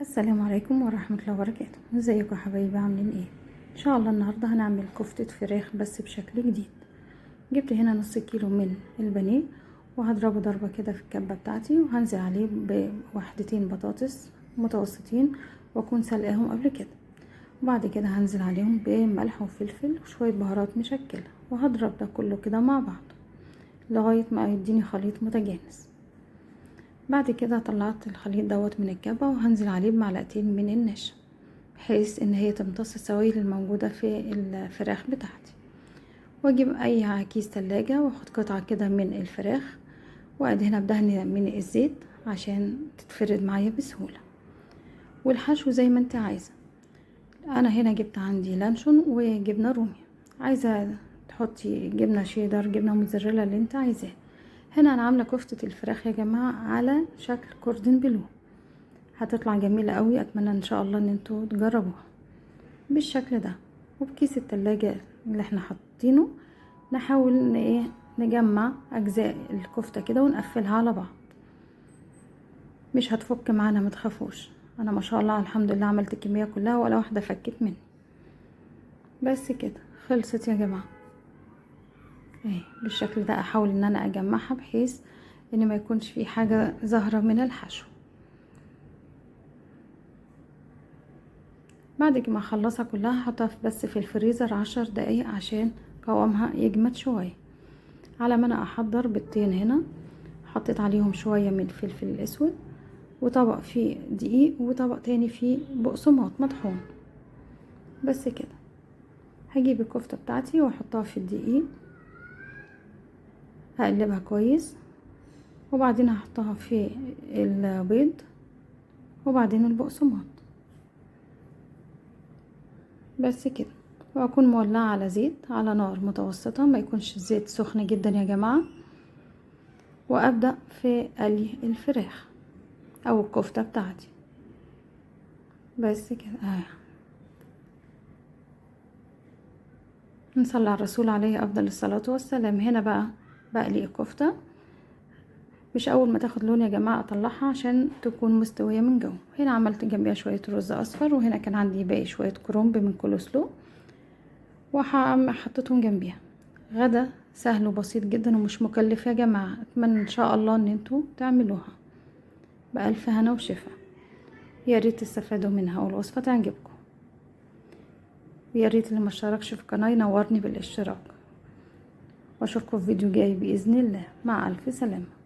السلام عليكم ورحمة الله وبركاته. ازيكم يا حبايبي، عاملين ايه؟ ان شاء الله النهاردة هنعمل كفتة فراخ بس بشكل جديد. جبت هنا نص كيلو من البانيه وهضربه ضربة كده في الكبة بتاعتي، وهنزل عليه بوحدتين بطاطس متوسطين واكون سلقاهم قبل كده. وبعد كده هنزل عليهم بملح وفلفل وشوية بهارات مشكلة، وهضرب ده كله كده مع بعض لغاية ما يديني خليط متجانس. بعد كده طلعت الخليط دوت من الكبة وهنزل عليه بمعلقتين من النشا بحيث ان هي تمتص السوائل الموجودة في الفراخ بتاعتي. واجيب اي كيس تلاجة واخد قطعة كده من الفراخ وادهنها بدهن من الزيت عشان تتفرد معايا بسهولة. والحشو زي ما انت عايزة. انا هنا جبت عندي لانشون وجبنة رومي، عايزة تحطي جبنة شيدر، جبنة موتزاريلا، اللي انت عايزاه. هنا انا عامله كفتة الفراخ يا جماعة على شكل كوردون بلو، هتطلع جميلة قوي. اتمنى ان شاء الله ان انتوا تجربوها بالشكل ده. وبكيس التلاجة اللي احنا حاطينه نحاول نجمع اجزاء الكفتة كده ونقفلها على بعض، مش هتفك معانا متخافوش. انا ما شاء الله الحمد لله عملت الكمية كلها ولا واحدة فكت مني. بس كده خلصت يا جماعة. اهي بالشكل ده احاول ان انا اجمعها بحيث ان ما يكونش في حاجة ظاهرة من الحشو. بعد ما اخلصها كلها هحطها بس في الفريزر 10 دقايق عشان قوامها يجمد شوية. على ما انا احضر بيضتين هنا حطيت عليهم شوية من الفلفل الاسود، وطبق فيه دقيق، وطبق تاني فيه بقسماط مطحون. بس كده هجيب الكفتة بتاعتي واحطها في الدقيق، هقلبها كويس، وبعدين هحطها في البيض وبعدين البقسماط. بس كده. واكون مولعه على زيت على نار متوسطه، ما يكونش الزيت سخن جدا يا جماعه. وابدا في قلي الفراخ او الكفته بتاعتي. بس كده نصلي على الرسول عليه افضل الصلاه والسلام. هنا بقى بقلي الكفته، مش اول ما تاخد لون يا جماعه اطلعها عشان تكون مستويه من جوه. هنا عملت جنبيها شويه رز اصفر، وهنا كان عندي باقي شويه كرنب من كولسلو وحطيتهم جنبيها. غدا سهل وبسيط جدا ومش مكلف يا جماعة. اتمنى ان شاء الله ان انتوا تعملوها بألف هنا وشفا. يا ريت تستفادوا منها والوصفة تعجبكم، ويا ريت اللي ما اشتركش في القناة ينورني بالاشتراك. واشوفكم في فيديو جاي بإذن الله. مع ألف سلامة.